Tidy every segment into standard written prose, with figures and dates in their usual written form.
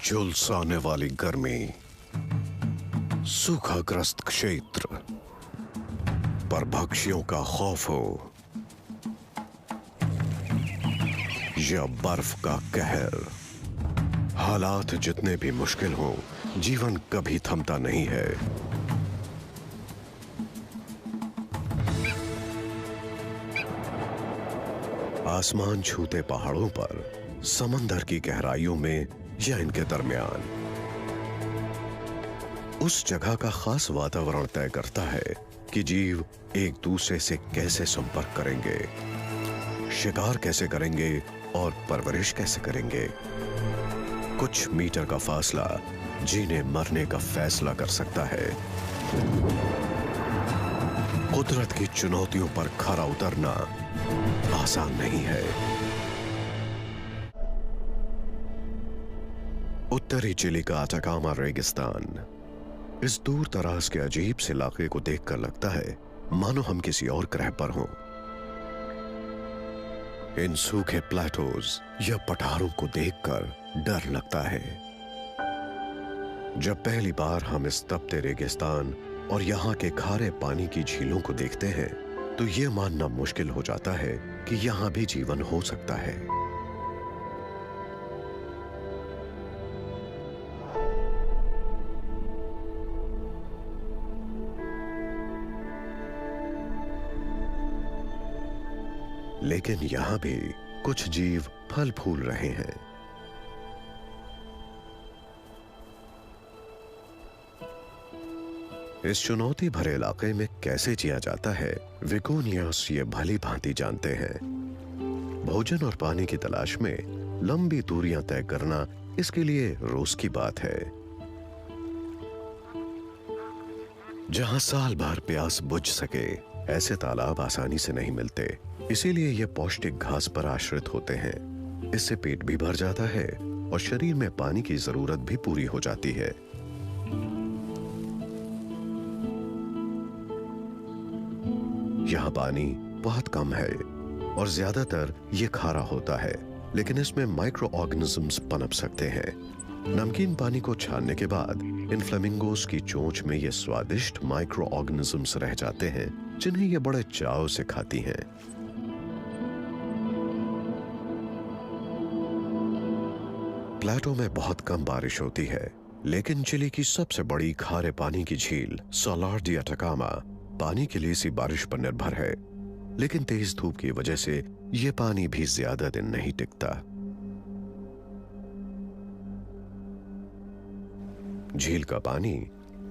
झुलसाने वाली गर्मी, सूखाग्रस्त क्षेत्र, परभक्षियों का खौफ हो या बर्फ का कहर, हालात जितने भी मुश्किल हों, जीवन कभी थमता नहीं है। आसमान छूते पहाड़ों पर, समंदर की गहराइयों में या इनके दरमियान, उस जगह का खास वातावरण तय करता है कि जीव एक दूसरे से कैसे संपर्क करेंगे, शिकार कैसे करेंगे और परवरिश कैसे करेंगे। कुछ मीटर का फासला जीने मरने का फैसला कर सकता है। कुदरत की चुनौतियों पर खरा उतरना आसान नहीं है। उत्तरी चिली का अटाकामा रेगिस्तान, इस दूर दराज के अजीब से इलाके को देखकर लगता है मानो हम किसी और ग्रह पर हों। इन सूखे प्लेटोज या पठारों को देखकर डर लगता है। जब पहली बार हम इस तपते रेगिस्तान और यहां के खारे पानी की झीलों को देखते हैं तो यह मानना मुश्किल हो जाता है कि यहां भी जीवन हो सकता है। लेकिन यहां भी कुछ जीव फल फूल रहे हैं। इस चुनौती भरे इलाके में कैसे जिया जाता है, विकोनियास ये भली भांति जानते हैं। भोजन और पानी की तलाश में लंबी दूरियां तय करना इसके लिए रोज की बात है। जहां साल भर प्यास बुझ सके, ऐसे तालाब आसानी से नहीं मिलते, इसीलिए ये पौष्टिक घास पर आश्रित होते हैं। इससे पेट भी भर जाता है और शरीर में पानी की जरूरत भी पूरी हो जाती है। यहाँ पानी बहुत कम है और ज्यादातर ये खारा होता है, लेकिन इसमें माइक्रो ऑर्गेनिजम्स पनप सकते हैं। नमकीन पानी को छानने के बाद इन फ्लेमिंगोस की चोंच में ये स्वादिष्ट माइक्रो ऑर्गेनिजम्स रह जाते हैं, जिन्हें ये बड़े चाव से खाती हैं। प्लेटो में बहुत कम बारिश होती है, लेकिन चिली की सबसे बड़ी खारे पानी की झील सालार डी अटाकामा पानी के लिए इसी बारिश पर निर्भर है। लेकिन तेज धूप की वजह से यह पानी भी ज्यादा दिन नहीं टिकता। झील का पानी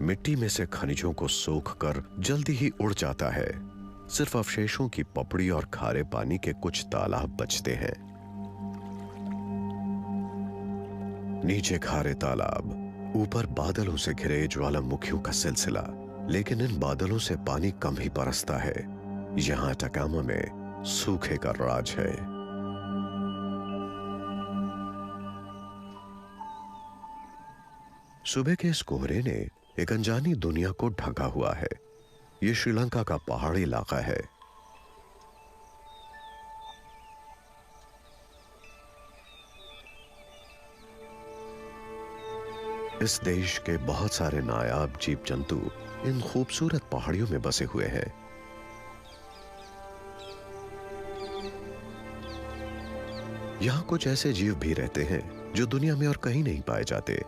मिट्टी में से खनिजों को सोखकर जल्दी ही उड़ जाता है। सिर्फ अवशेषों की पपड़ी और खारे पानी के कुछ तालाब बचते हैं। नीचे खारे तालाब, ऊपर बादलों से घिरे ज्वालामुखियों का सिलसिला। लेकिन इन बादलों से पानी कम ही बरसता है। यहां अटाकामा में सूखे का राज है। सुबह के इस कोहरे ने एक अनजानी दुनिया को ढका हुआ है। यह श्रीलंका का पहाड़ी इलाका है। इस देश के बहुत सारे नायाब जीव जंतु इन खूबसूरत पहाड़ियों में बसे हुए हैं। यहां कुछ ऐसे जीव भी रहते हैं जो दुनिया में और कहीं नहीं पाए जाते।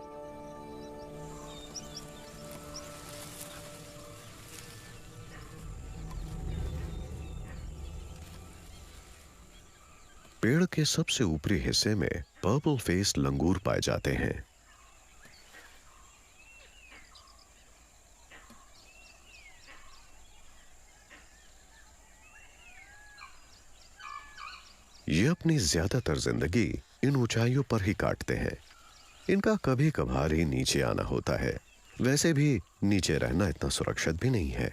पेड़ के सबसे ऊपरी हिस्से में पर्पल फेस लंगूर पाए जाते हैं। ये अपनी ज्यादातर जिंदगी इन ऊंचाइयों पर ही काटते हैं। इनका कभी कभार ही नीचे आना होता है। वैसे भी नीचे रहना इतना सुरक्षित भी नहीं है।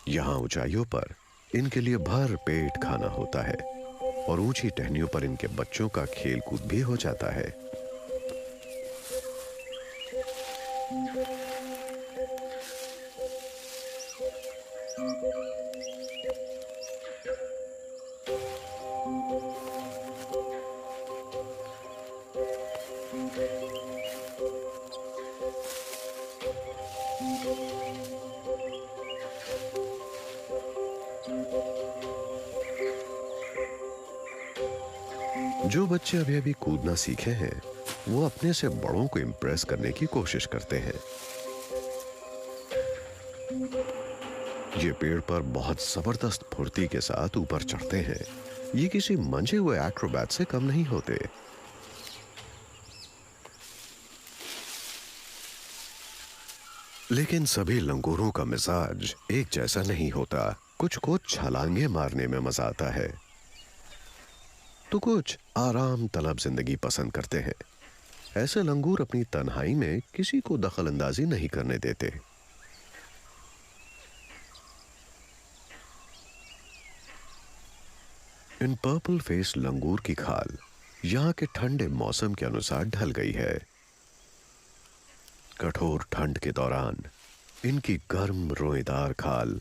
यहां ऊंचाइयों पर इनके लिए भर पेट खाना होता है और ऊंची टहनियों पर इनके बच्चों का खेल कूद भी हो जाता है। जो बच्चे अभी अभी कूदना सीखे हैं, वो अपने से बड़ों को इम्प्रेस करने की कोशिश करते हैं। ये पेड़ पर बहुत जबरदस्त फुर्ती के साथ ऊपर चढ़ते हैं। ये किसी मंझे हुए एक्रोबैट से कम नहीं होते। लेकिन सभी लंगूरों का मिजाज एक जैसा नहीं होता। कुछ को छलांगे मारने में मजा आता है, तो कुछ आराम तलब जिंदगी पसंद करते हैं। ऐसे लंगूर अपनी तन्हाई में किसी को दखल अंदाजी नहीं करने देते। इन पर्पल फेस लंगूर की खाल यहाँ के ठंडे मौसम के अनुसार ढल गई है। कठोर ठंड के दौरान इनकी गर्म रोएदार खाल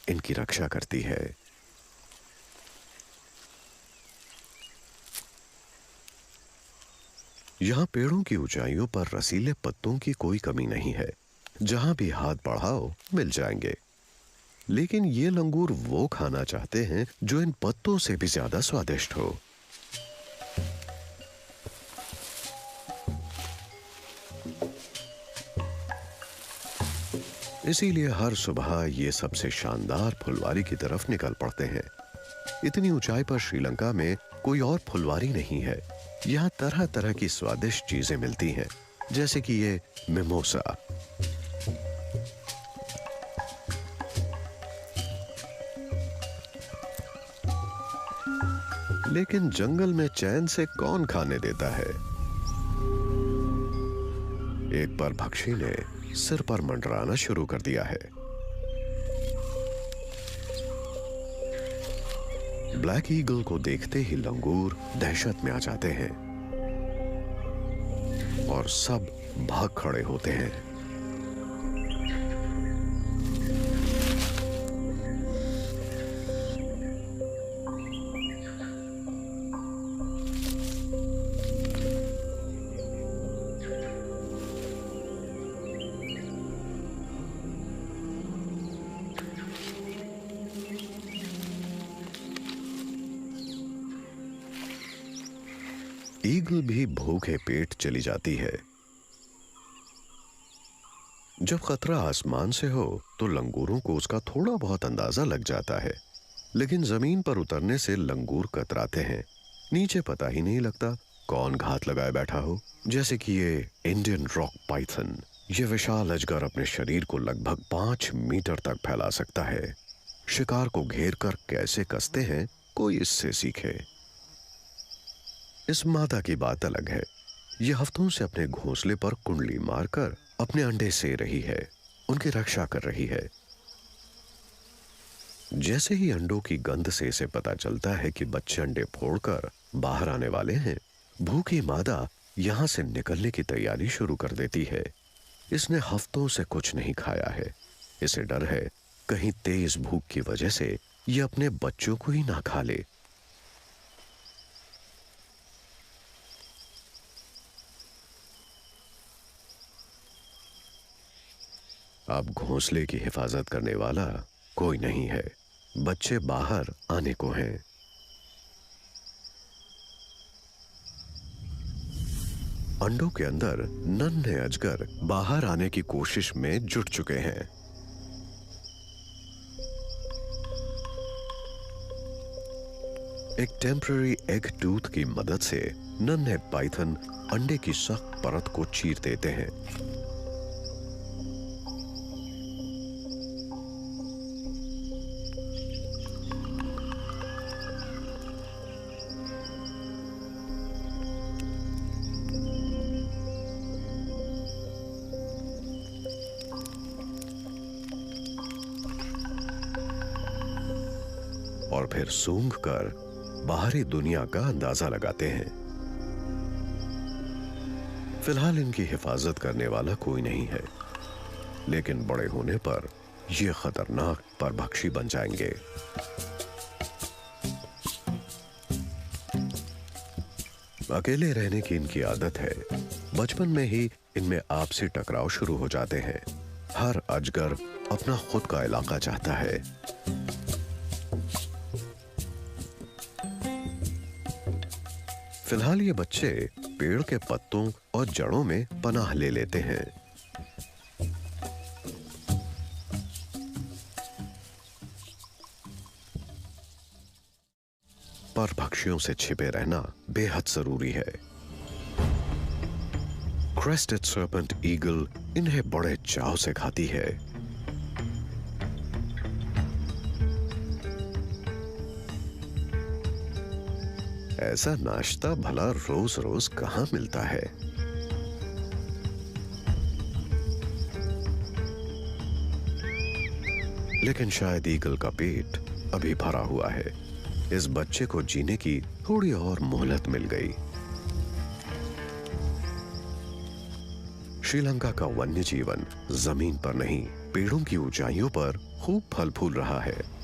इनकी रक्षा करती है। यहाँ पेड़ों की ऊंचाइयों पर रसीले पत्तों की कोई कमी नहीं है। जहां भी हाथ बढ़ाओ मिल जाएंगे। लेकिन ये लंगूर वो खाना चाहते हैं जो इन पत्तों से भी ज्यादा स्वादिष्ट हो। इसीलिए हर सुबह ये सबसे शानदार फुलवारी की तरफ निकल पड़ते हैं। इतनी ऊंचाई पर श्रीलंका में कोई और फुलवारी नहीं है। यहाँ तरह तरह की स्वादिष्ट चीजें मिलती हैं, जैसे कि ये मिमोसा। लेकिन जंगल में चैन से कौन खाने देता है। एक बार पक्षी ने सिर पर मंडराना शुरू कर दिया है। ब्लैक ईगल को देखते ही लंगूर दहशत में आ जाते हैं और सब भाग खड़े होते हैं। ईगल भी भूखे पेट चली जाती है। जब खतरा आसमान से हो तो लंगूरों को उसका थोड़ा बहुत अंदाजा लग जाता है, लेकिन जमीन पर उतरने से लंगूर कतराते हैं। नीचे पता ही नहीं लगता कौन घात लगाए बैठा हो। जैसे कि ये इंडियन रॉक पाइथन। ये विशाल अजगर अपने शरीर को लगभग 5 मीटर तक फैला सकता है। शिकार को घेर कर कैसे कसते हैं, कोई इससे सीखे। इस मादा की बात अलग है। ये हफ्तों से अपने घोंसले पर कुंडली मारकर अपने अंडे से रही है, उनकी रक्षा कर रही है। जैसे ही अंडों की गंध से इसे पता चलता है कि बच्चे अंडे फोड़कर बाहर आने वाले हैं, भूखी मादा यहां से निकलने की तैयारी शुरू कर देती है। इसने हफ्तों से कुछ नहीं खाया है। इसे डर है कहीं तेज भूख की वजह से ये अपने बच्चों को ही ना खा ले। अब घोंसले की हिफाजत करने वाला कोई नहीं है। बच्चे बाहर आने को हैं। अंडों के अंदर नन्हे अजगर बाहर आने की कोशिश में जुट चुके हैं। एक टेम्पररी एग टूथ की मदद से नन्हे पाइथन अंडे की सख्त परत को चीर देते हैं। और फिर सूंघ कर बाहरी दुनिया का अंदाजा लगाते हैं। फिलहाल इनकी हिफाजत करने वाला कोई नहीं है, लेकिन बड़े होने पर ये खतरनाक परभक्षी बन जाएंगे। अकेले रहने की इनकी आदत है। बचपन में ही इनमें आपसी टकराव शुरू हो जाते हैं। हर अजगर अपना खुद का इलाका चाहता है। फिलहाल ये बच्चे पेड़ के पत्तों और जड़ों में पनाह ले लेते हैं। पर पक्षियों से छिपे रहना बेहद जरूरी है। क्रेस्टेड सर्पेंट ईगल इन्हें बड़े चाव से खाती है। ऐसा नाश्ता भला रोज रोज कहां मिलता है। लेकिन शायद ईगल का पेट अभी भरा हुआ है। इस बच्चे को जीने की थोड़ी और मोहलत मिल गई। श्रीलंका का वन्य जीवन जमीन पर नहीं, पेड़ों की ऊंचाइयों पर खूब फल फूल रहा है।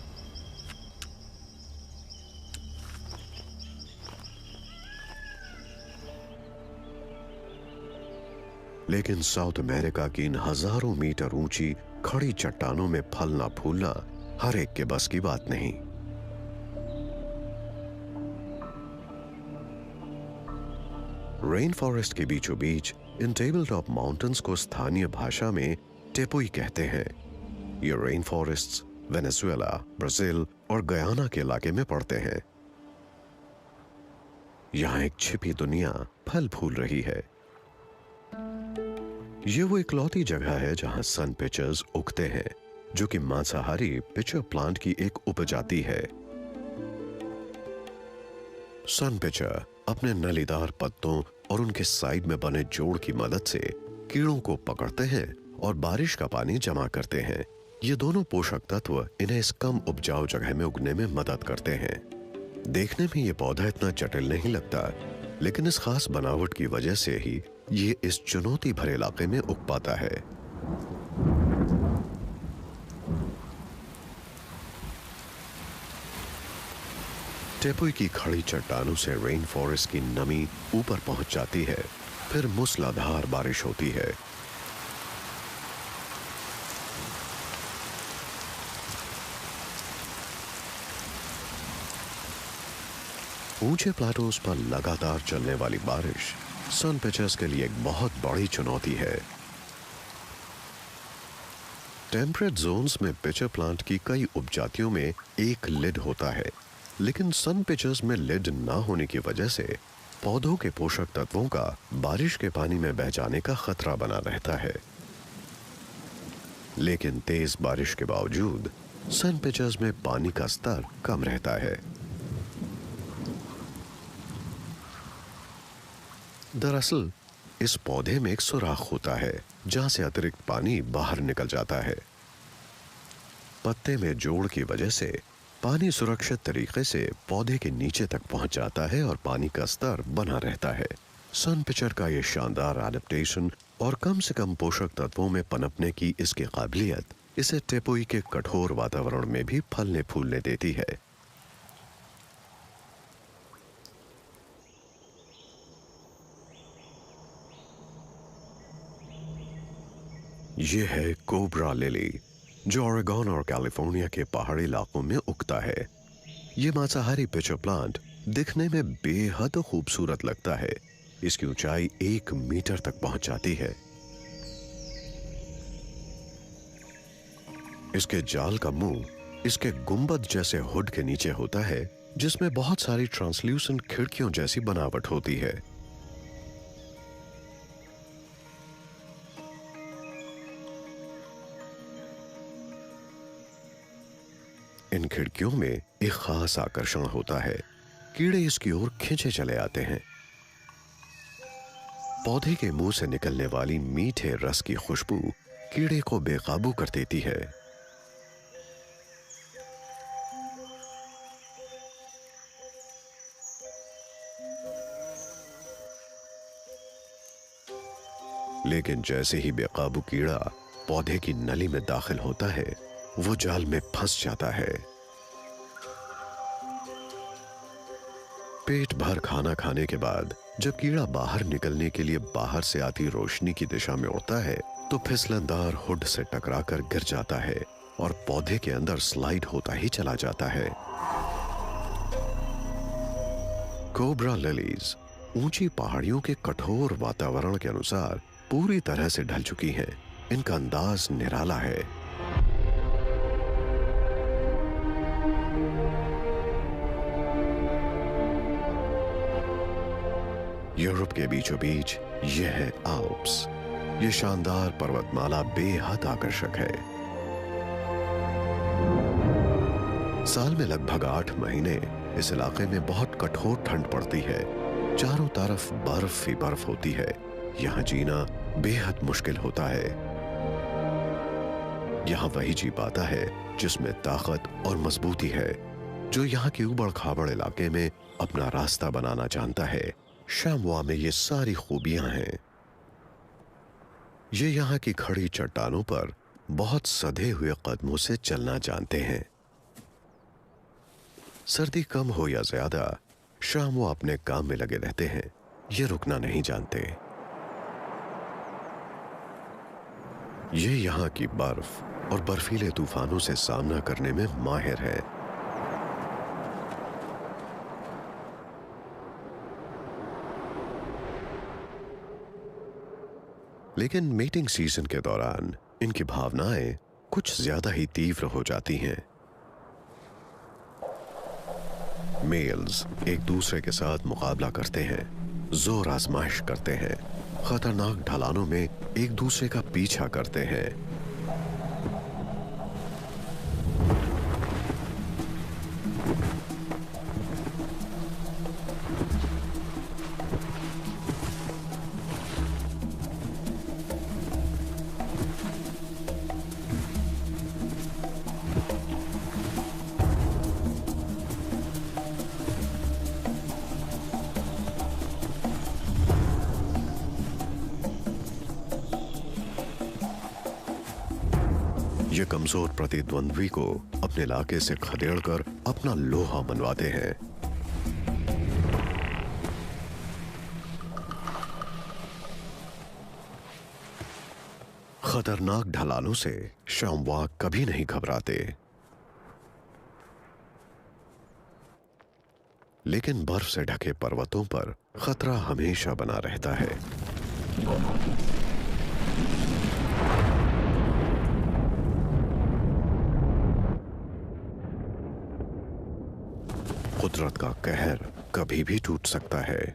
लेकिन साउथ अमेरिका की इन हजारों मीटर ऊंची खड़ी चट्टानों में फलना फूलना हर एक के बस की बात नहीं। रेन फॉरेस्ट के बीचों बीच इन टेबल टॉप माउंटेन्स को स्थानीय भाषा में टेपुई कहते हैं। ये रेन फॉरेस्ट्स वेनेजुएला, ब्राजील और गयाना के इलाके में पड़ते हैं। यहां एक छिपी दुनिया फल फूल रही है। ये वो इकलौती जगह है जहां सन पिचर्स उगते हैं, जो कि मांसाहारी पिचर प्लांट की एक उपजाति है। सन पिचर अपने नलीदार पत्तों और उनके साइड में बने जोड़ की मदद से कीड़ों को पकड़ते हैं और बारिश का पानी जमा करते हैं। ये दोनों पोषक तत्व इन्हें इस कम उपजाऊ जगह में उगने में मदद करते हैं। देखने में ये पौधा इतना जटिल नहीं लगता, लेकिन इस खास बनावट की वजह से ही ये इस चुनौती भरे इलाके में उग पाता है। टेपुई की खड़ी चट्टानों से रेन फॉरेस्ट की नमी ऊपर पहुंच जाती है, फिर मूसलाधार बारिश होती है। ऊंचे प्लेटोज पर लगातार चलने वाली बारिश सन पिचर्स के लिए एक बहुत बड़ी चुनौती है। टेम्परेट जोन्स में पिचर प्लांट की कई उपजातियों में एक लिड होता है, लेकिन सन पिचर्स में लिड ना होने की वजह से पौधों के पोषक तत्वों का बारिश के पानी में बह जाने का खतरा बना रहता है। लेकिन तेज बारिश के बावजूद सन पिचर्स में पानी का स्तर कम रहता है। दरअसल इस पौधे में एक सुराख होता है जहां से अतिरिक्त पानी बाहर निकल जाता है। पत्ते में जोड़ की वजह से पानी सुरक्षित तरीके से पौधे के नीचे तक पहुंच जाता है और पानी का स्तर बना रहता है। सन पिचर का यह शानदार एडेप्टेशन और कम से कम पोषक तत्वों में पनपने की इसकी काबिलियत इसे टेपुई के कठोर वातावरण में भी फलने फूलने देती है। यह है कोबरा लिली, जो ओरेगन और कैलिफोर्निया के पहाड़ी इलाकों में उगता है। यह मांसाहारी पिचर प्लांट दिखने में बेहद खूबसूरत लगता है। इसकी ऊंचाई 1 मीटर तक पहुंच जाती है। इसके जाल का मुंह इसके गुंबद जैसे हुड के नीचे होता है, जिसमें बहुत सारी ट्रांसल्यूसेंट खिड़कियों जैसी बनावट होती है। इन खिड़कियों में एक खास आकर्षण होता है। कीड़े इसकी ओर खींचे चले आते हैं। पौधे के मुंह से निकलने वाली मीठे रस की खुशबू कीड़े को बेकाबू कर देती है। लेकिन जैसे ही बेकाबू कीड़ा पौधे की नली में दाखिल होता है, वो जाल में फंस जाता है। पेट भर खाना खाने के बाद जब कीड़ा बाहर निकलने के लिए बाहर से आती रोशनी की दिशा में उड़ता है, तो फिसलनदार हुड से टकराकर गिर जाता है और पौधे के अंदर स्लाइड होता ही चला जाता है। कोबरा लिलीज ऊंची पहाड़ियों के कठोर वातावरण के अनुसार पूरी तरह से ढल चुकी हैं। इनका अंदाज निराला है। यूरोप के बीचों बीच यह है आल्प्स। ये शानदार पर्वतमाला बेहद आकर्षक है। साल में लगभग 8 महीने इस इलाके में बहुत कठोर ठंड पड़ती है। चारों तरफ बर्फ ही बर्फ होती है। यहाँ जीना बेहद मुश्किल होता है। यहाँ वही जी पाता है जिसमें ताकत और मजबूती है, जो यहाँ के उबड़ खाबड़ इलाके में अपना रास्ता बनाना जानता है। शामवा में ये सारी खूबियां हैं। ये यहाँ की खड़ी चट्टानों पर बहुत सधे हुए कदमों से चलना जानते हैं। सर्दी कम हो या ज्यादा, शामवा अपने काम में लगे रहते हैं। ये रुकना नहीं जानते। ये यहाँ की बर्फ और बर्फीले तूफानों से सामना करने में माहिर है। लेकिन मीटिंग सीजन के दौरान इनकी भावनाएं कुछ ज्यादा ही तीव्र हो जाती हैं। मेल्स एक दूसरे के साथ मुकाबला करते हैं, जोर आजमाइश करते हैं, खतरनाक ढलानों में एक दूसरे का पीछा करते हैं। ये कमजोर प्रतिद्वंद्वी को अपने इलाके से खदेड़कर अपना लोहा मनवाते हैं। खतरनाक ढलानों से शामवा कभी नहीं घबराते। लेकिन बर्फ से ढके पर्वतों पर खतरा हमेशा बना रहता है। कुदरत का कहर कभी भी टूट सकता है।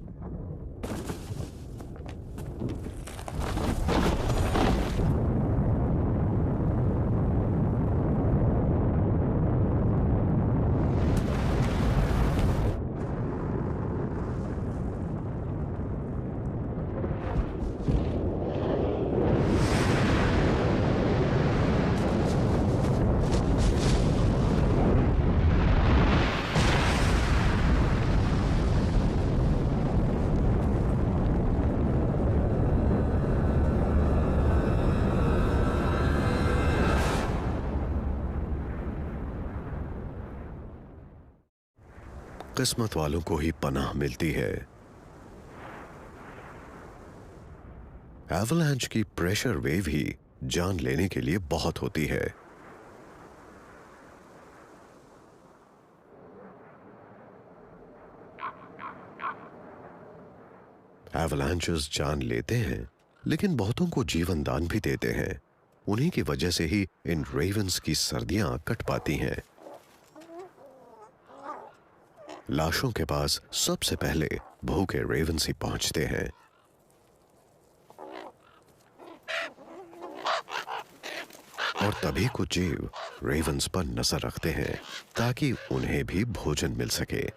किस्मत वालों को ही पनाह मिलती है। एवलांच की प्रेशर वेव ही जान लेने के लिए बहुत होती है। एवलांचेस जान लेते हैं, लेकिन बहुतों को जीवन दान भी देते हैं। उन्हीं की वजह से ही इन रेवंस की सर्दियां कट पाती हैं। लाशों के पास सबसे पहले भूखे रेवंस ही पहुंचते हैं। और तभी कुछ जीव रेवंस पर नजर रखते हैं ताकि उन्हें भी भोजन मिल सके।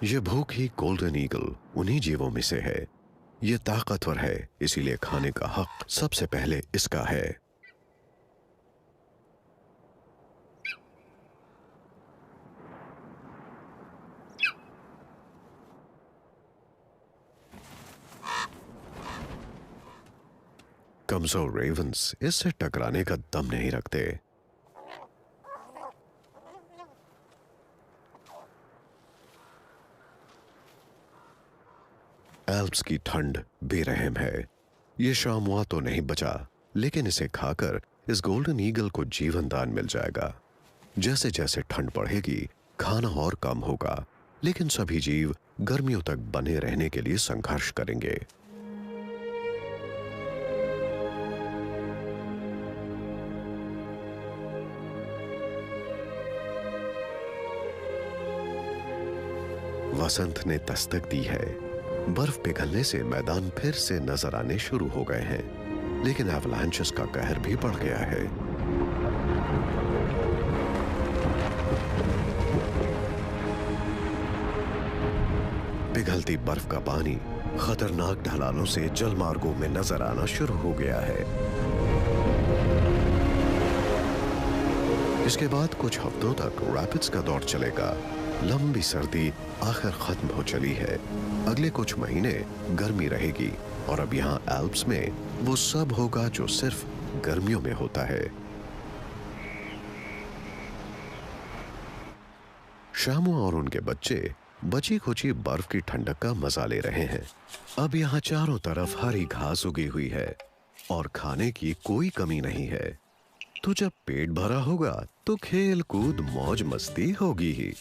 यह भूख ही गोल्डन ईगल उन्हीं जीवों में से है। यह ताकतवर है, इसीलिए खाने का हक सबसे पहले इसका है। कमजोर रेवंस इससे टकराने का दम नहीं रखते। एल्प्स की ठंड बेरहम है। ये शामुआ तो नहीं बचा, लेकिन इसे खाकर इस गोल्डन ईगल को जीवन दान मिल जाएगा। जैसे जैसे ठंड बढ़ेगी, खाना और कम होगा, लेकिन सभी जीव गर्मियों तक बने रहने के लिए संघर्ष करेंगे। वसंत ने दस्तक दी है। बर्फ पिघलने से मैदान फिर से नजर आने शुरू हो गए हैं, लेकिन एवलांचेस का कहर भी बढ़ गया है। पिघलती बर्फ का पानी खतरनाक ढलानों से जलमार्गों में नजर आना शुरू हो गया है। इसके बाद कुछ हफ्तों तक रैपिड्स का दौर चलेगा। लंबी सर्दी आखिर खत्म हो चली है। अगले कुछ महीने गर्मी रहेगी और अब यहाँ एल्प्स में वो सब होगा जो सिर्फ गर्मियों में होता है। शामुआ और उनके बच्चे बची खुची बर्फ की ठंडक का मजा ले रहे हैं। अब यहाँ चारों तरफ हरी घास उगी हुई है और खाने की कोई कमी नहीं है। तो जब पेट भरा होगा तो खेल कूद मौज मस्ती होगी ही।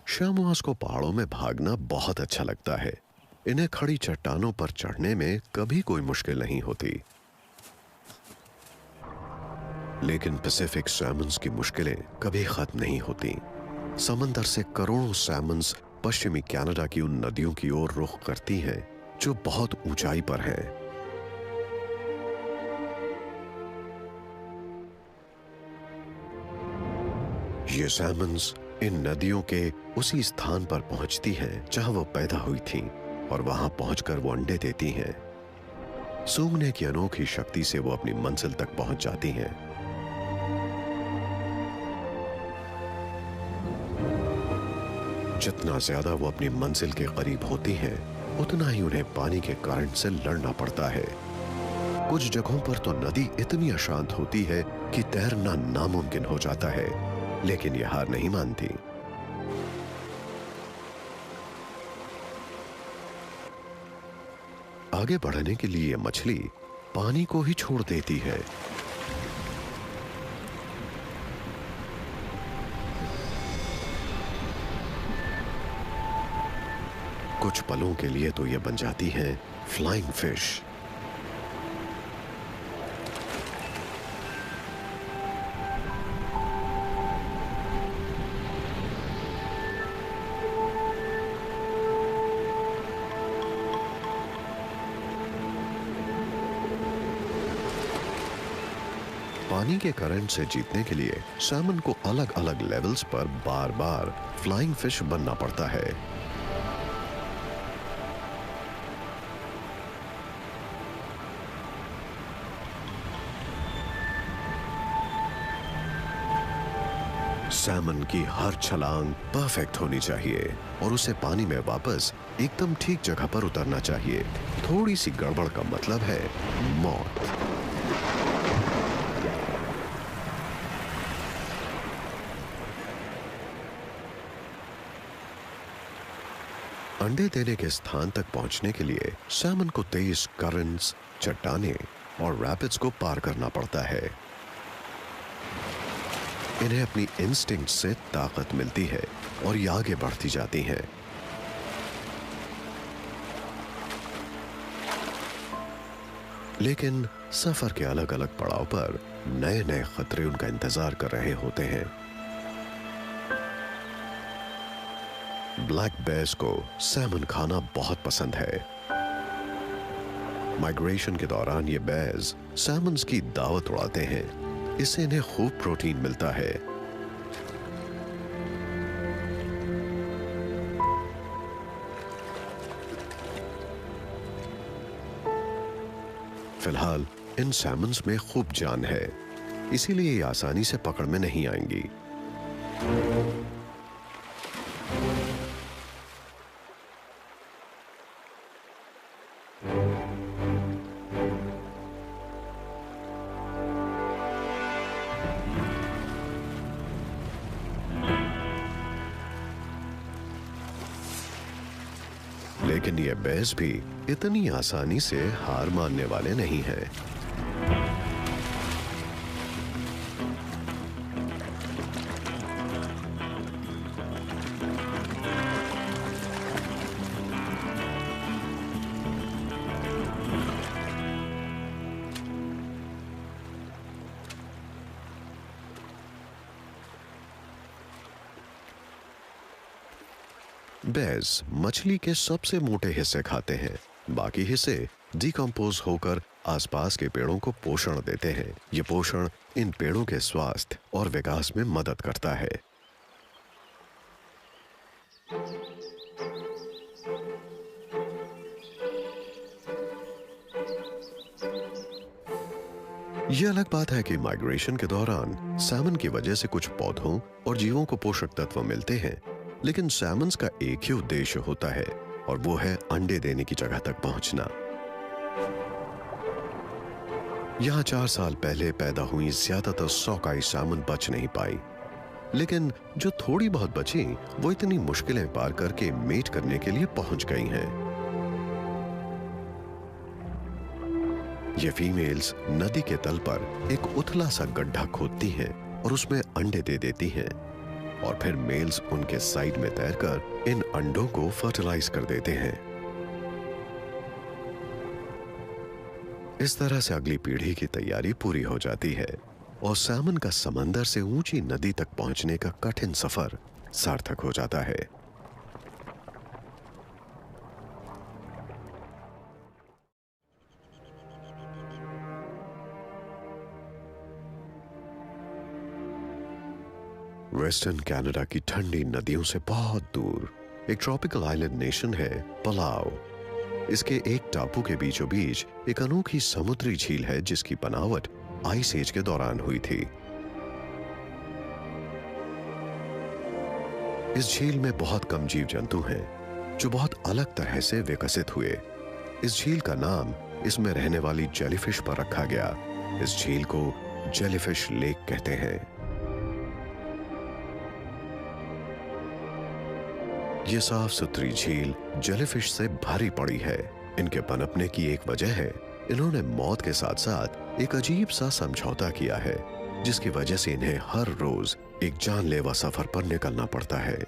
शामुआस को पहाड़ों में भागना बहुत अच्छा लगता है। इन्हें खड़ी चट्टानों पर चढ़ने में कभी कोई मुश्किल नहीं होती। लेकिन पैसिफिक सैमन्स की मुश्किलें कभी खत्म नहीं होती। समंदर से करोड़ों सैमन्स पश्चिमी कनाडा की उन नदियों की ओर रुख करती हैं जो बहुत ऊंचाई पर हैं। ये सैमन्स इन नदियों के उसी स्थान पर पहुंचती हैं जहां वो पैदा हुई थीं और वहां पहुंचकर वो अंडे देती हैं। सूंघने की अनोखी शक्ति से वो अपनी मंजिल तक पहुंच जाती हैं। जितना ज्यादा वो अपनी मंजिल के करीब होती हैं, उतना ही उन्हें पानी के करंट से लड़ना पड़ता है। कुछ जगहों पर तो नदी इतनी अशांत होती है कि तैरना नामुमकिन हो जाता है, लेकिन यह हार नहीं मानती। आगे बढ़ने के लिए मछली पानी को ही छोड़ देती है। कुछ पलों के लिए तो ये बन जाती है फ्लाइंग फिश। पानी के करंट से जीतने के लिए सैमन को अलग अलग लेवल्स पर बार बार फ्लाइंग फिश बनना पड़ता है। सैमन की हर छलांग परफेक्ट होनी चाहिए और उसे पानी में वापस एकदम ठीक जगह पर उतरना चाहिए। थोड़ी सी गड़बड़ का मतलब है मौत। अंडे देने के स्थान तक पहुंचने के लिए सैमन को तेज करंट्स, चट्टानें और रैपिड्स को पार करना पड़ता है। इन्हें अपनी इंस्टिंक्ट से ताकत मिलती है और ये आगे बढ़ती जाती हैं। लेकिन सफर के अलग अलग पड़ाव पर नए नए खतरे उनका इंतजार कर रहे होते हैं। ब्लैक बेयर्स को सैमन खाना बहुत पसंद है। माइग्रेशन के दौरान ये बेयर्स सैमन्स की दावत उड़ाते हैं। इससे इन्हें खूब प्रोटीन मिलता है। फिलहाल इन सैमन्स में खूब जान है। इसीलिए ये आसानी से पकड़ में नहीं आएंगी। लेकिन ये बेस भी इतनी आसानी से हार मानने वाले नहीं हैं। बेस मछली के सबसे मोटे हिस्से खाते हैं, बाकी हिस्से डिकम्पोज होकर आसपास के पेड़ों को पोषण देते हैं। ये पोषण इन पेड़ों के स्वास्थ्य और विकास में मदद करता है। यह अलग बात है कि माइग्रेशन के दौरान सैमन की वजह से कुछ पौधों और जीवों को पोषक तत्व मिलते हैं, लेकिन सैमन्स का एक ही उद्देश्य होता है और वो है अंडे देने की जगह तक पहुंचना। यहां 4 साल पहले पैदा हुई ज्यादातर सॉकाई सैमन बच नहीं पाई, लेकिन जो थोड़ी बहुत बची वो इतनी मुश्किलें पार करके मेट करने के लिए पहुंच गई हैं। ये फीमेल्स नदी के तल पर एक उथला सा गड्ढा खोदती हैं और उसमें अंडे दे देती हैं, और फिर मेल्स उनके साइड में तैरकर इन अंडों को फर्टिलाइज कर देते हैं। इस तरह से अगली पीढ़ी की तैयारी पूरी हो जाती है और सैमन का समंदर से ऊंची नदी तक पहुंचने का कठिन सफर सार्थक हो जाता है। वेस्टर्न कनाडा की ठंडी नदियों से बहुत दूर एक ट्रॉपिकल आइलैंड नेशन है पलाउ। इसके एक टापू के बीचों बीच एक अनोखी समुद्री झील है जिसकी बनावट आइस एज के दौरान हुई थी। इस झील में बहुत कम जीव जंतु हैं जो बहुत अलग तरह से विकसित हुए। इस झील का नाम इसमें रहने वाली जेलीफिश पर रखा गया। इस झील को जेलीफिश लेक कहते हैं। ये साफ सुथरी झील जेलीफिश से भरी पड़ी है। इनके पनपने की एक वजह है, इन्होंने मौत के साथ साथ एक अजीब सा समझौता किया है, जिसकी वजह से इन्हें हर रोज एक जानलेवा सफर पर निकलना पड़ता है।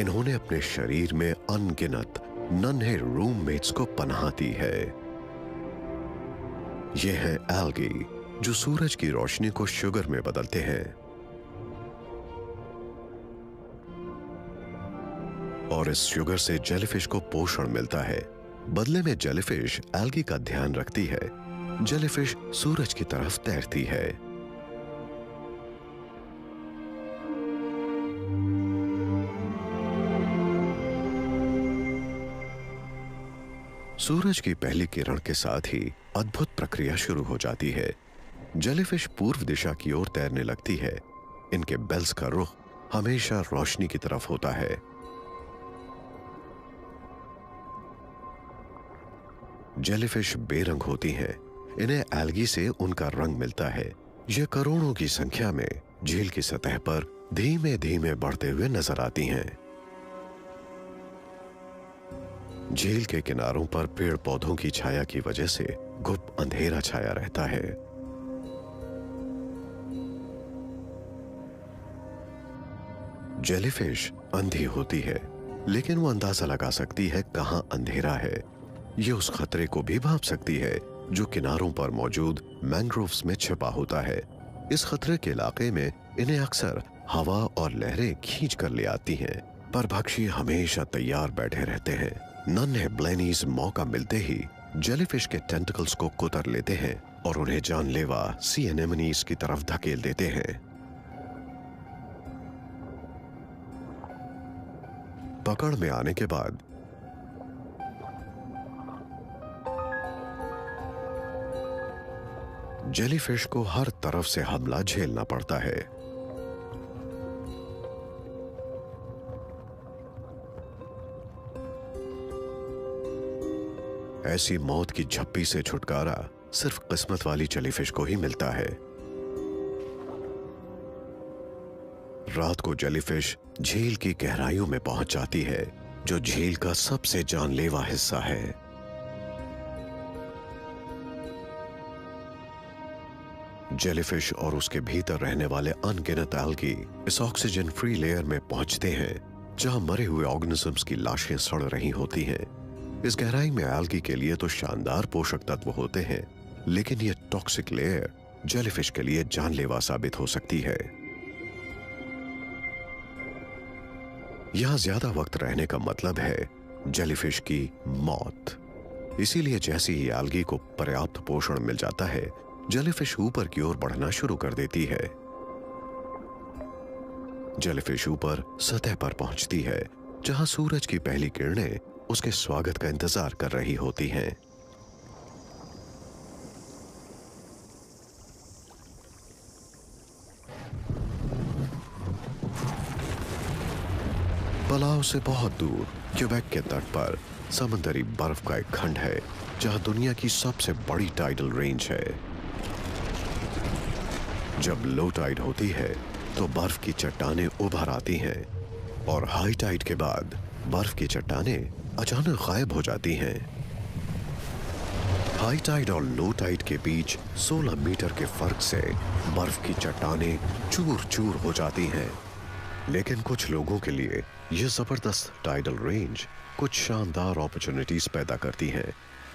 इन्होंने अपने शरीर में अनगिनत नन्हे रूममेट्स को पनाह दी है। ये है एल्गी, जो सूरज की रोशनी को शुगर में बदलते हैं, और इस शुगर से जेलीफिश को पोषण मिलता है। बदले में जेलीफिश एल्गी का ध्यान रखती है। जेलीफिश सूरज की तरफ तैरती है। सूरज की पहली किरण के साथ ही अद्भुत प्रक्रिया शुरू हो जाती है। जेलीफिश पूर्व दिशा की ओर तैरने लगती है। इनके बेल्स का रुख हमेशा रोशनी की तरफ होता है। जेलीफिश बेरंग होती हैं। इन्हें एल्गी से उनका रंग मिलता है। ये करोड़ों की संख्या में झील की सतह पर धीमे धीमे बढ़ते हुए नजर आती हैं। झील के किनारों पर पेड़ पौधों की छाया की वजह से गुप्त अंधेरा छाया रहता है। जेलीफिश अंधी होती है, लेकिन वो अंदाजा लगा सकती है कहां अंधेरा है। ये उस खतरे को भी भांप सकती है जो किनारों पर मौजूद मैंग्रोव्स में छिपा होता है। इस खतरे के इलाके में इन्हें अक्सर हवा और लहरें खींच कर ले आती हैं, पर पक्षी हमेशा तैयार बैठे रहते हैं। नन्हे ब्लेनीज मौका मिलते ही जेलीफिश के टेंटिकल्स को कुतर लेते हैं और उन्हें जानलेवा सी एनेमोनीज की तरफ धकेल देते हैं। पकड़ में आने के बाद जेलीफिश को हर तरफ से हमला झेलना पड़ता है। ऐसी मौत की झप्पी से छुटकारा सिर्फ किस्मत वाली जेलीफिश को ही मिलता है। रात को जेलीफिश झील की गहराइयों में पहुंच जाती है, जो झील का सबसे जानलेवा हिस्सा है। जेलीफिश और उसके भीतर रहने वाले अनगिनत एल्गी इस ऑक्सीजन फ्री लेयर में पहुंचते हैं, जहां मरे हुए ऑर्गेनिजम्स की लाशें सड़ रही होती हैं। इस गहराई में एल्गी के लिए तो शानदार पोषक तत्व होते हैं, लेकिन यह टॉक्सिक लेयर जेलीफिश के लिए जानलेवा साबित हो सकती है। यहां ज्यादा वक्त रहने का मतलब है जेलीफिश की मौत। इसीलिए जैसे ही एल्गी को पर्याप्त पोषण मिल जाता है, जेलीफिश ऊपर की ओर बढ़ना शुरू कर देती है। जेलीफिश ऊपर सतह पर पहुंचती है, जहां सूरज की पहली किरणें उसके स्वागत का इंतजार कर रही होती हैं। पलाव से बहुत दूर क्यूबेक के तट पर समुद्री बर्फ का एक खंड है, जहां दुनिया की सबसे बड़ी टाइडल रेंज है। जब लो टाइड होती है तो बर्फ की चट्टानें उभर आती हैं, और हाई टाइड के बाद बर्फ की चट्टानें अचानक गायब हो जाती हैं। हाई टाइड और लो टाइड के बीच 16 मीटर के फर्क से बर्फ की चट्टानें चूर चूर हो जाती हैं। लेकिन कुछ लोगों के लिए यह जबरदस्त टाइडल रेंज कुछ शानदार अपॉर्चुनिटीज पैदा करती है।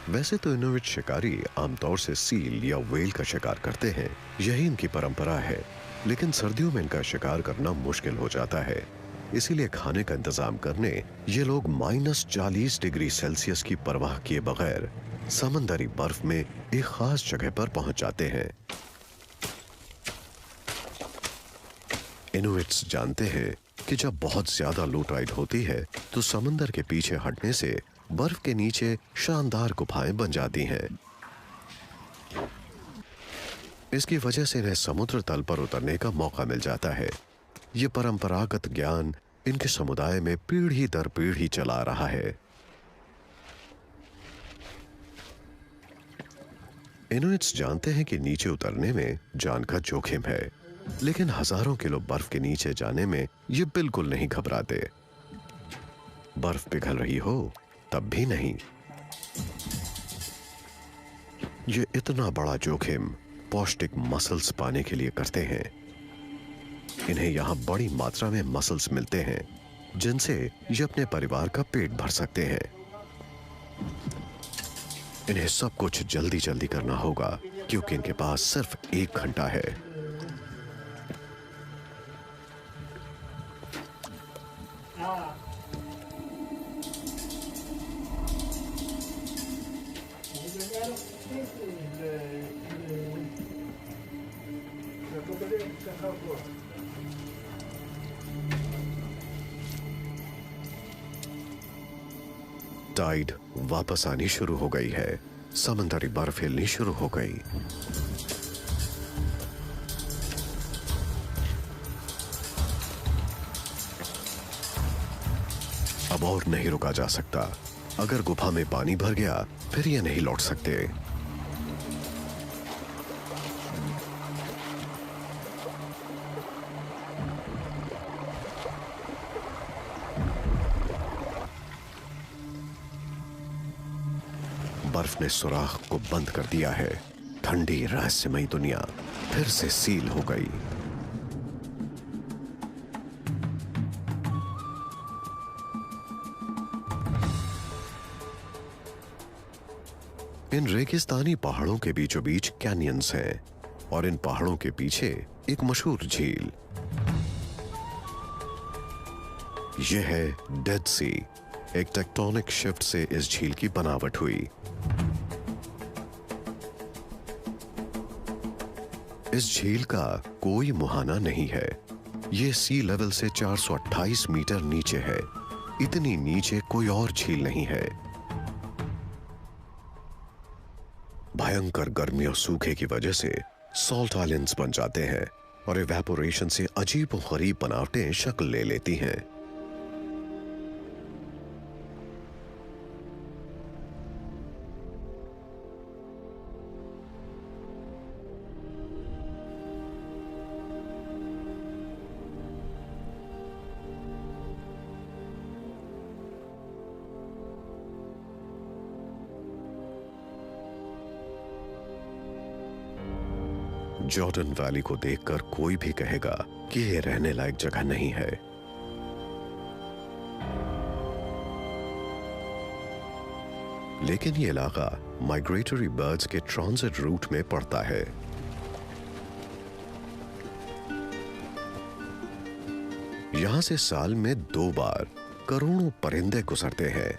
वैसे तो इनुइट शिकारी आमतौर से सील या व्हेल का शिकार करते हैं, यही इनकी परंपरा है। लेकिन सर्दियों में इनका शिकार करना मुश्किल हो जाता है, इसीलिए खाने का इंतजाम करने ये लोग -40 डिग्री सेल्सियस की परवाह किए बगैर समंदरी बर्फ में एक खास जगह पर पहुंच जाते हैं। इनुइट्स जानते हैं कि जब बहुत ज्यादा लो टाइड होती है तो समंदर के पीछे हटने से बर्फ के नीचे शानदार गुफाएं बन जाती हैं। इसकी वजह से इन्हें समुद्र तल पर उतरने का मौका मिल जाता है। ये परंपरागत ज्ञान इनके समुदाय में पीढ़ी दर पीढ़ी चला रहा है। इनुइट्स जानते हैं कि नीचे उतरने में जान का जोखिम है, लेकिन हजारों किलो बर्फ के नीचे जाने में ये बिल्कुल नहीं घबराते। बर्फ पिघल रही हो तब भी नहीं। ये इतना बड़ा जोखिम पौष्टिक मसल्स पाने के लिए करते हैं। इन्हें यहां बड़ी मात्रा में मसल्स मिलते हैं, जिनसे ये अपने परिवार का पेट भर सकते हैं। इन्हें सब कुछ जल्दी जल्दी करना होगा, क्योंकि इनके पास सिर्फ 1 घंटा है। टाइड वापस आनी शुरू हो गई है। समंदरी बर्फ हिलनी शुरू हो गई। अब और नहीं रुका जा सकता। अगर गुफा में पानी भर गया फिर ये नहीं लौट सकते। बर्फ ने सुराख को बंद कर दिया है। ठंडी रहस्यमयी दुनिया फिर से सील हो गई। इन रेगिस्तानी पहाड़ों के बीचों बीच कैनियंस हैं, और इन पहाड़ों के पीछे एक मशहूर झील। यह है डेड सी। एक टेक्टोनिक शिफ्ट से इस झील की बनावट हुई। इस झील का कोई मुहाना नहीं है। यह सी लेवल से 428 मीटर नीचे है। इतनी नीचे कोई और झील नहीं है। भयंकर गर्मी और सूखे की वजह से सॉल्ट आइलैंड्स बन जाते हैं और इवेपोरेशन से अजीब गरीब बनावटें शक्ल ले लेती हैं। जॉर्डन वैली को देखकर कोई भी कहेगा कि यह रहने लायक जगह नहीं है। लेकिन यह इलाका माइग्रेटरी बर्ड्स के ट्रांजिट रूट में पड़ता है। यहां से साल में 2 बार करोड़ों परिंदे गुजरते हैं।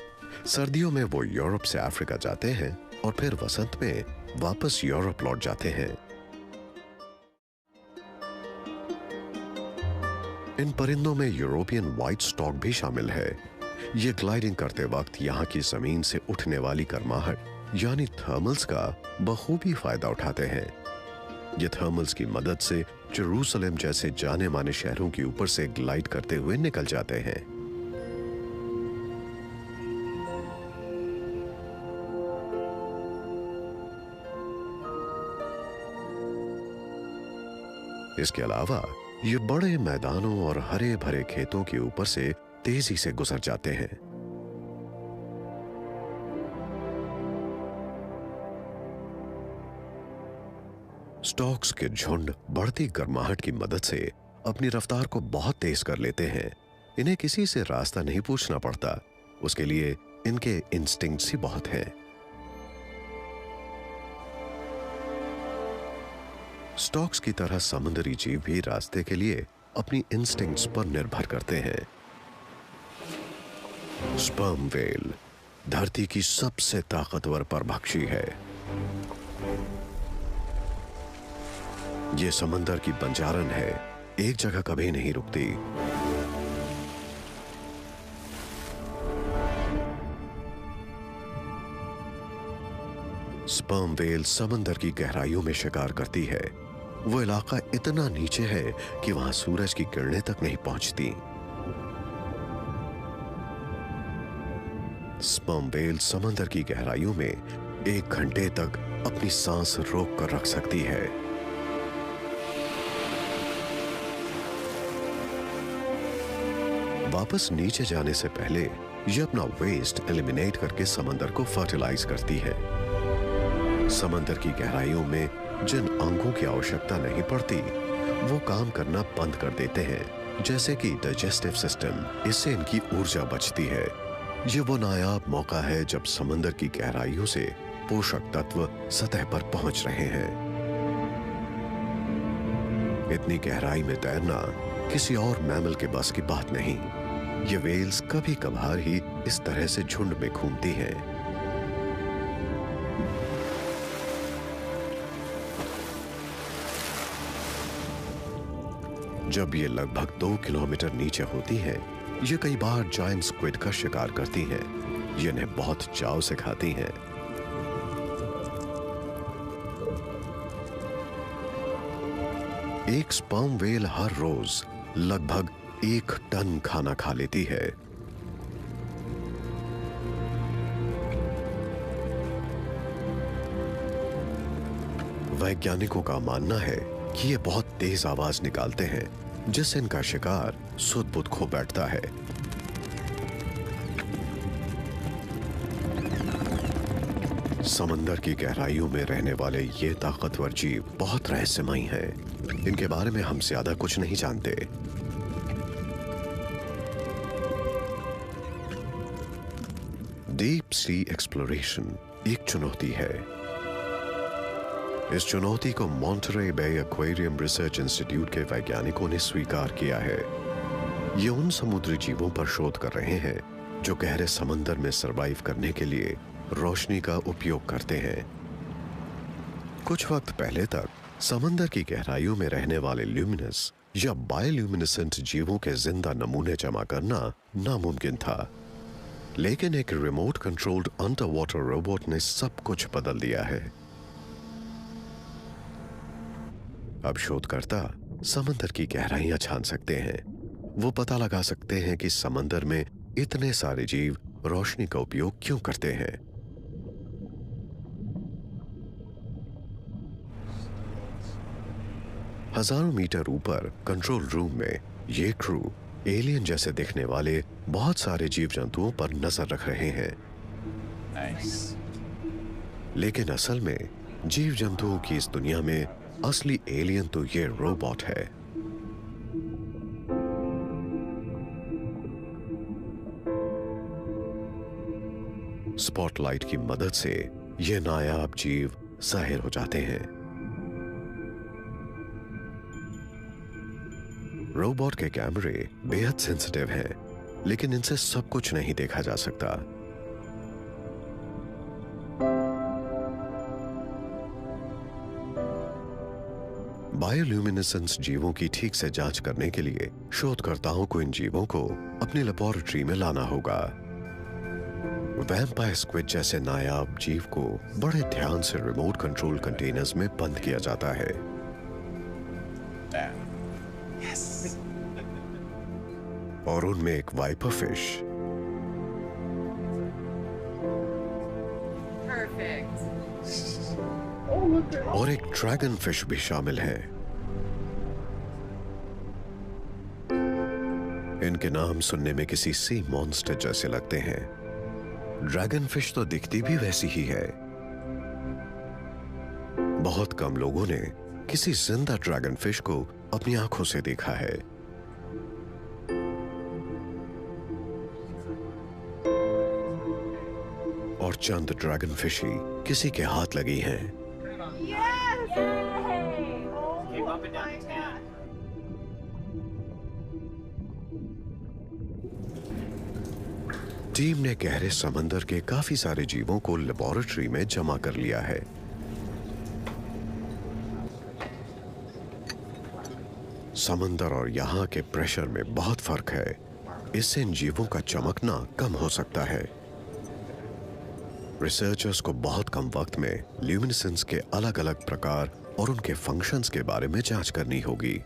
सर्दियों में वो यूरोप से अफ्रीका जाते हैं और फिर वसंत में वापस यूरोप लौट जाते हैं। इन परिंदों में यूरोपियन व्हाइट स्टॉक भी शामिल है। ये ग्लाइडिंग करते वक्त यहाँ की जमीन से उठने वाली गर्माहट यानी थर्मल्स का बखूबी फायदा उठाते हैं। ये थर्मल्स की मदद से जेरूसलम जैसे जाने माने शहरों के ऊपर से ग्लाइड करते हुए निकल जाते हैं। इसके अलावा ये बड़े मैदानों और हरे भरे खेतों के ऊपर से तेजी से गुजर जाते हैं। स्टॉक्स के झुंड बढ़ती गर्माहट की मदद से अपनी रफ्तार को बहुत तेज कर लेते हैं। इन्हें किसी से रास्ता नहीं पूछना पड़ता, उसके लिए इनके इंस्टिंक्ट्स ही बहुत हैं। स्टॉक्स की तरह समुद्री जीव भी रास्ते के लिए अपनी इंस्टिंक्ट्स पर निर्भर करते हैं। स्पर्म व्हेल धरती की सबसे ताकतवर परभक्षी है। ये समंदर की बंजारन है, एक जगह कभी नहीं रुकती। स्पर्म व्हेल समंदर की गहराइयों में शिकार करती है। वो इलाका इतना नीचे है कि वहां सूरज की किरणें तक नहीं पहुंचती। स्पर्म व्हेल समंदर की गहराइयों में 1 घंटे तक अपनी सांस रोक कर रख सकती है। वापस नीचे जाने से पहले ये अपना वेस्ट एलिमिनेट करके समंदर को फर्टिलाइज करती है। समंदर की गहराइयों में जिन अंगों की आवश्यकता नहीं पड़ती वो काम करना बंद कर देते हैं, जैसे कि डाइजेस्टिव सिस्टम। इससे इनकी ऊर्जा बचती है। ये वो नायाब मौका है जब समंदर की गहराइयों से पोषक तत्व सतह पर पहुंच रहे हैं। इतनी गहराई में तैरना किसी और मैमल के बस की बात नहीं। ये व्हेल्स कभी कभार ही इस तरह से झुंड में घूमती हैं। जब ये लगभग 2 किलोमीटर नीचे होती हैं, ये कई बार जायंट स्क्विड का शिकार करती हैं। ये इन्हें बहुत चाव से खाती हैं। एक स्पर्म व्हेल हर रोज लगभग 1 टन खाना खा लेती है। वैज्ञानिकों का मानना है कि ये बहुत तेज आवाज निकालते हैं, जिससे इनका शिकार सुध बुध खो बैठता है। समंदर की गहराइयों में रहने वाले ये ताकतवर जीव बहुत रहस्यमयी हैं। इनके बारे में हम ज्यादा कुछ नहीं जानते। डीप सी एक्सप्लोरेशन एक चुनौती है। इस चुनौती को मॉन्टरे बे एक्वेरियम रिसर्च इंस्टीट्यूट के वैज्ञानिकों ने स्वीकार किया है। ये उन समुद्री जीवों पर शोध कर रहे हैं जो गहरे समंदर में सरवाइव करने के लिए रोशनी का उपयोग करते हैं। कुछ वक्त पहले तक समंदर की गहराइयों में रहने वाले ल्यूमिनस या बायोल्यूमिनेसेंट जीवों के जिंदा नमूने जमा करना नामुमकिन था, लेकिन एक remote controlled under water robot ने सब कुछ बदल दिया है। अब शोधकर्ता समंदर की गहराइयां छान सकते हैं। वो पता लगा सकते हैं कि समंदर में इतने सारे जीव रोशनी का उपयोग क्यों करते हैं। हजारों मीटर ऊपर कंट्रोल रूम में ये क्रू एलियन जैसे दिखने वाले बहुत सारे जीव जंतुओं पर नजर रख रहे हैं। Nice. लेकिन असल में जीव जंतुओं की इस दुनिया में असली एलियन तो ये रोबोट है। स्पॉटलाइट की मदद से ये नायाब जीव जाहिर हो जाते हैं। रोबोट के कैमरे बेहद सेंसिटिव हैं, लेकिन इनसे सब कुछ नहीं देखा जा सकता। बायोल्यूमिनेसेंस जीवों की ठीक से जांच करने के लिए शोधकर्ताओं को इन जीवों को अपनी लेबोरेटरी में लाना होगा। वैम्पायर स्क्विड जैसे नायाब जीव को बड़े ध्यान से रिमोट कंट्रोल कंटेनर्स में बंद किया जाता है। Yes. और उनमें एक वाइपर फिश Perfect. और एक ड्रैगन फिश भी शामिल है। इनके नाम सुनने में किसी सी मॉन्स्टर जैसे लगते हैं। ड्रैगन फिश तो दिखती भी वैसी ही है। बहुत कम लोगों ने किसी जिंदा ड्रैगन फिश को अपनी आंखों से देखा है। और चंद ड्रैगन फिश ही किसी के हाथ लगी हैं। Yes! Yay! Keep up and down the God. Team ने गहरे समंदर के काफी सारे जीवों को लेबोरेटरी में जमा कर लिया है। समंदर और यहाँ के प्रेशर में बहुत फर्क है। इससे इन जीवों का चमकना कम हो सकता है। रिसर्चर्स को बहुत कम वक्त में ल्यूमिनेसेंस के अलग-अलग प्रकार और उनके फंक्शंस के बारे में जांच करनी होगी।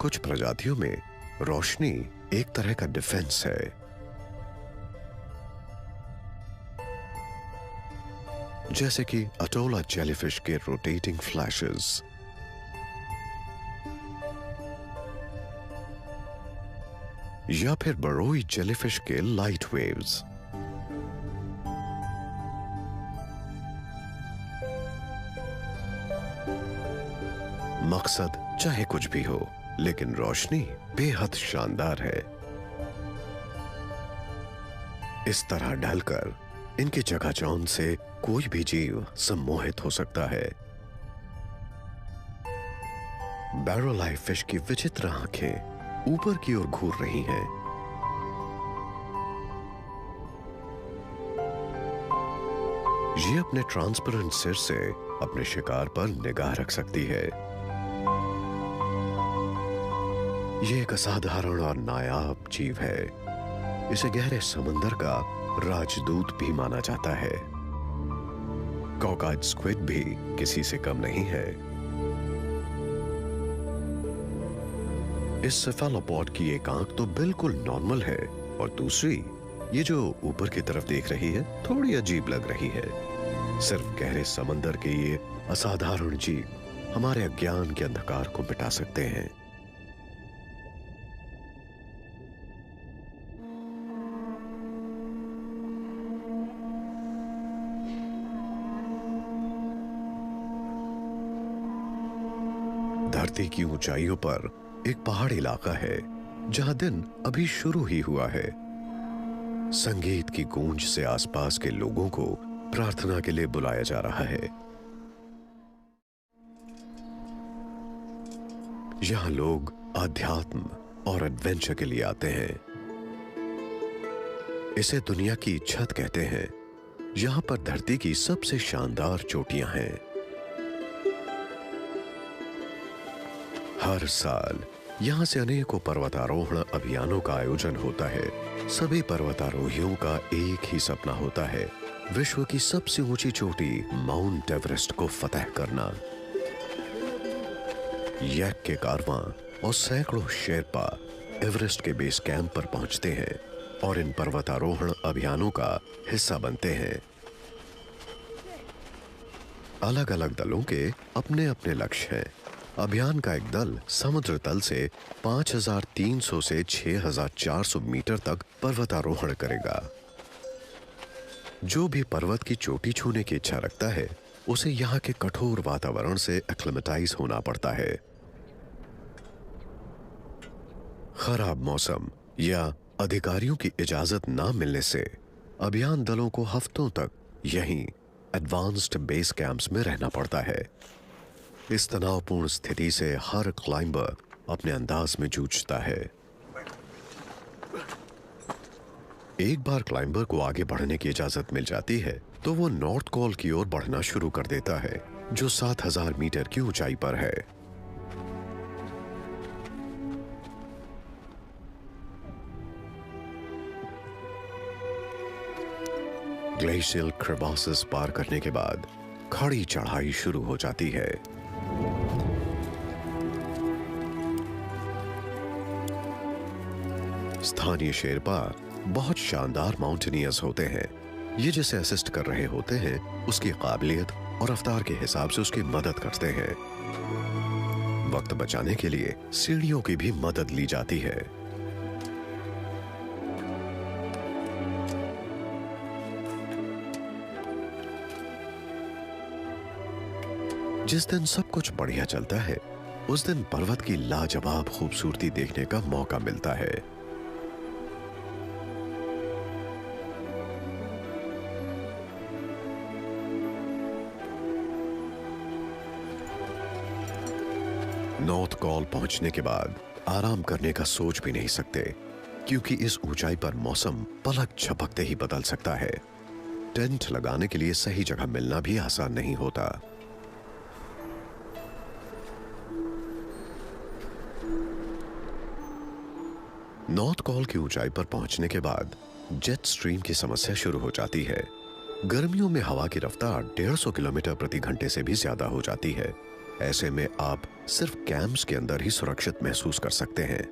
कुछ प्रजातियों में रोशनी एक तरह का डिफेंस है। जैसे कि अटोला जेलीफिश के रोटेटिंग फ्लैशेस। या फिर बरोई जेलीफिश के लाइट वेव्स। मकसद चाहे कुछ भी हो, लेकिन रोशनी बेहद शानदार है। इस तरह ढलकर इनकी चकाचौंध से कोई भी जीव सम्मोहित हो सकता है। बैरोलाइव फिश की विचित्र आंखें ऊपर की ओर घूर रही हैं। ये अपने ट्रांसपेरेंट सिर से अपने शिकार पर निगाह रख सकती है। ये एक असाधारण और नायाब जीव है। इसे गहरे समंदर का राजदूत भी माना जाता है। कॉकॉयड स्क्विड भी किसी से कम नहीं है। इस सेफेलोपॉड की एक आंख तो बिल्कुल नॉर्मल है और दूसरी, ये जो ऊपर की तरफ देख रही है, थोड़ी अजीब लग रही है। सिर्फ गहरे समंदर के ये असाधारण जीव हमारे अज्ञान के अंधकार को मिटा सकते हैं। धरती की ऊंचाइयों पर एक पहाड़ी इलाका है जहां दिन अभी शुरू ही हुआ है। संगीत की गूंज से आसपास के लोगों को प्रार्थना के लिए बुलाया जा रहा है। यहां लोग आध्यात्म और एडवेंचर के लिए आते हैं। इसे दुनिया की छत कहते हैं। यहां पर धरती की सबसे शानदार चोटियां हैं। हर साल यहां से अनेकों पर्वतारोहण अभियानों का आयोजन होता है। सभी पर्वतारोहियों का एक ही सपना होता है, विश्व की सबसे ऊंची चोटी माउंट एवरेस्ट को फतह करना। यक के कारवां और सैकड़ों शेरपा एवरेस्ट के बेस कैंप पर पहुंचते हैं और इन पर्वतारोहण अभियानों का हिस्सा बनते हैं। अलग अलग दलों के अपने अपने लक्ष्य हैं। अभियान का एक दल समुद्र तल से 5,300 से 6,400 मीटर तक पर्वतारोहण करेगा। जो भी पर्वत की चोटी छूने की इच्छा रखता है उसे यहाँ के कठोर वातावरण से एक्लिमेटाइज होना पड़ता है। खराब मौसम या अधिकारियों की इजाजत ना मिलने से अभियान दलों को हफ्तों तक यहीं एडवांस्ड बेस कैंप्स में रहना पड़ता है। इस तनावपूर्ण स्थिति से हर क्लाइंबर अपने अंदाज में जूझता है। एक बार क्लाइंबर को आगे बढ़ने की इजाजत मिल जाती है तो वो नॉर्थ कॉल की ओर बढ़ना शुरू कर देता है, जो 7,000 मीटर की ऊंचाई पर है। ग्लेशियल क्रेवासेस पार करने के बाद खड़ी चढ़ाई शुरू हो जाती है। स्थानीय शेरपा बहुत शानदार माउंटेनियर्स होते हैं। ये जिसे असिस्ट कर रहे होते हैं उसकी काबिलियत और रफ्तार के हिसाब से उसकी मदद करते हैं। वक्त बचाने के लिए सीढ़ियों की भी मदद ली जाती है। जिस दिन सब कुछ बढ़िया चलता है उस दिन पर्वत की लाजवाब खूबसूरती देखने का मौका मिलता है। नॉर्थ कॉल पहुंचने के बाद आराम करने का सोच भी नहीं सकते, क्योंकि इस ऊंचाई पर मौसम पलक झपकते ही बदल सकता है। टेंट लगाने के लिए सही जगह मिलना भी आसान नहीं होता। नॉर्थ कॉल की ऊंचाई पर पहुंचने के बाद जेट स्ट्रीम की समस्या शुरू हो जाती है। गर्मियों में हवा की रफ्तार 150 किलोमीटर प्रति घंटे से भी ज्यादा हो जाती है। ऐसे में आप सिर्फ कैंप्स के अंदर ही सुरक्षित महसूस कर सकते हैं।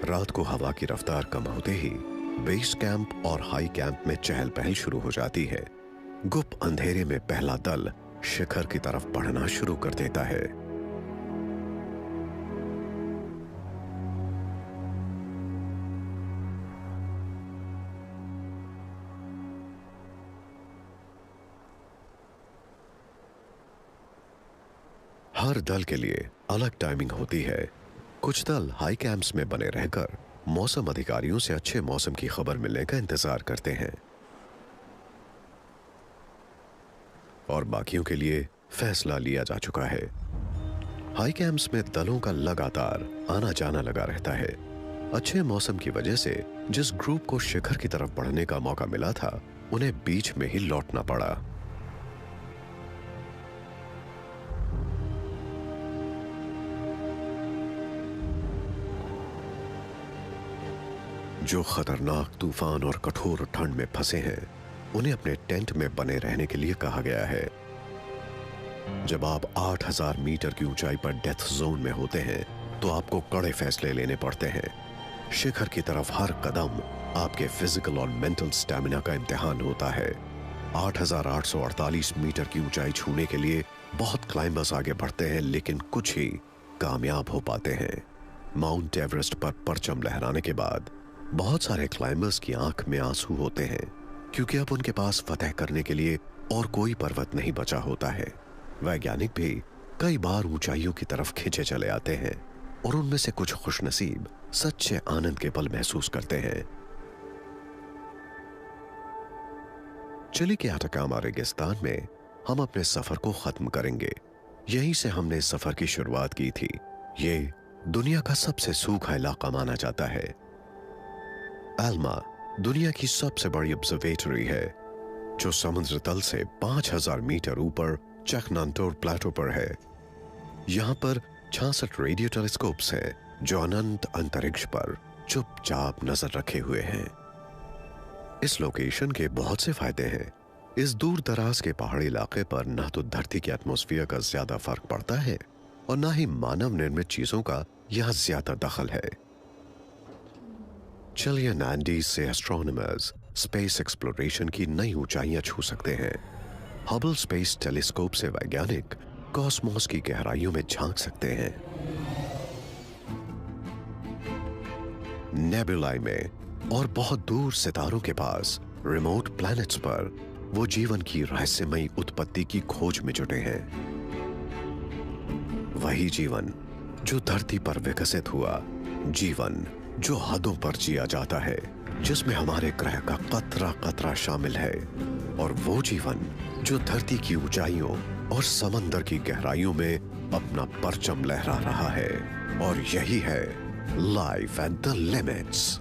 रात को हवा की रफ्तार कम होते ही बेस कैंप और हाई कैंप में चहल पहल शुरू हो जाती है। गुप्त अंधेरे में पहला दल शिखर की तरफ बढ़ना शुरू कर देता है। हर दल के लिए अलग टाइमिंग होती है। कुछ दल हाई कैंप्स में बने रहकर मौसम अधिकारियों से अच्छे मौसम की खबर मिलने का इंतजार करते हैं और बाकियों के लिए फैसला लिया जा चुका है। हाई कैंप्स में दलों का लगातार आना जाना लगा रहता है। अच्छे मौसम की वजह से जिस ग्रुप को शिखर की तरफ बढ़ने का मौका मिला था उन्हें बीच में ही लौटना पड़ा। जो खतरनाक तूफान और कठोर ठंड में फंसे हैं उन्हें अपने टेंट में बने रहने के लिए कहा गया है। जब आप 8,000 मीटर की ऊंचाई पर डेथ जोन में होते हैं तो आपको कड़े फैसले लेने पड़ते हैं। शिखर की तरफ हर कदम आपके फिजिकल और मेंटल स्टैमिना का इम्तिहान होता है। 8,848 मीटर की ऊंचाई छूने के लिए बहुत क्लाइंबर्स आगे बढ़ते हैं, लेकिन कुछ ही कामयाब हो पाते हैं। माउंट एवरेस्ट पर परचम लहराने के बाद बहुत सारे क्लाइंबर्स की आंख में आंसू होते हैं, क्योंकि अब उनके पास फतह करने के लिए और कोई पर्वत नहीं बचा होता है। वैज्ञानिक भी कई बार ऊंचाइयों की तरफ खींचे चले आते हैं और उनमें से कुछ खुशनसीब सच्चे आनंद के पल महसूस करते हैं। चिली के अटाकामा रेगिस्तान में हम अपने सफर को खत्म करेंगे। यहीं से हमने इस सफर की शुरुआत की थी। ये दुनिया का सबसे सूखा इलाका माना जाता है। एल्मा दुनिया की सबसे बड़ी ऑब्जर्वेटरी है, जो समुद्र तल से 5,000 मीटर ऊपर चकनांतोर प्लेटो पर है। यहाँ पर 66 रेडियो टेलीस्कोप्स हैं जो अनंत अंतरिक्ष पर चुपचाप नजर रखे हुए हैं। इस लोकेशन के बहुत से फायदे हैं। इस दूर दराज के पहाड़ी इलाके पर ना तो धरती के एटमॉस्फेयर का ज्यादा फर्क पड़ता है और ना ही मानव निर्मित चीजों का यहां ज्यादा दखल है। चिलियन एंडीज से एस्ट्रोनॉमर्स स्पेस एक्सप्लोरेशन की नई ऊंचाइयां छू सकते हैं। हबल स्पेस टेलीस्कोप से वैज्ञानिक कॉस्मोस की गहराइयों में झांक सकते हैं। नेबुलाई में और बहुत दूर सितारों के पास रिमोट प्लैनेट्स पर वो जीवन की रहस्यमयी उत्पत्ति की खोज में जुटे हैं। वही जीवन जो धरती पर विकसित हुआ, जीवन जो हदों पर जिया जाता है, जिसमें हमारे ग्रह का कतरा कतरा शामिल है, और वो जीवन जो धरती की ऊंचाइयों और समंदर की गहराइयों में अपना परचम लहरा रहा है। और यही है लाइफ एट द लिमिट्स।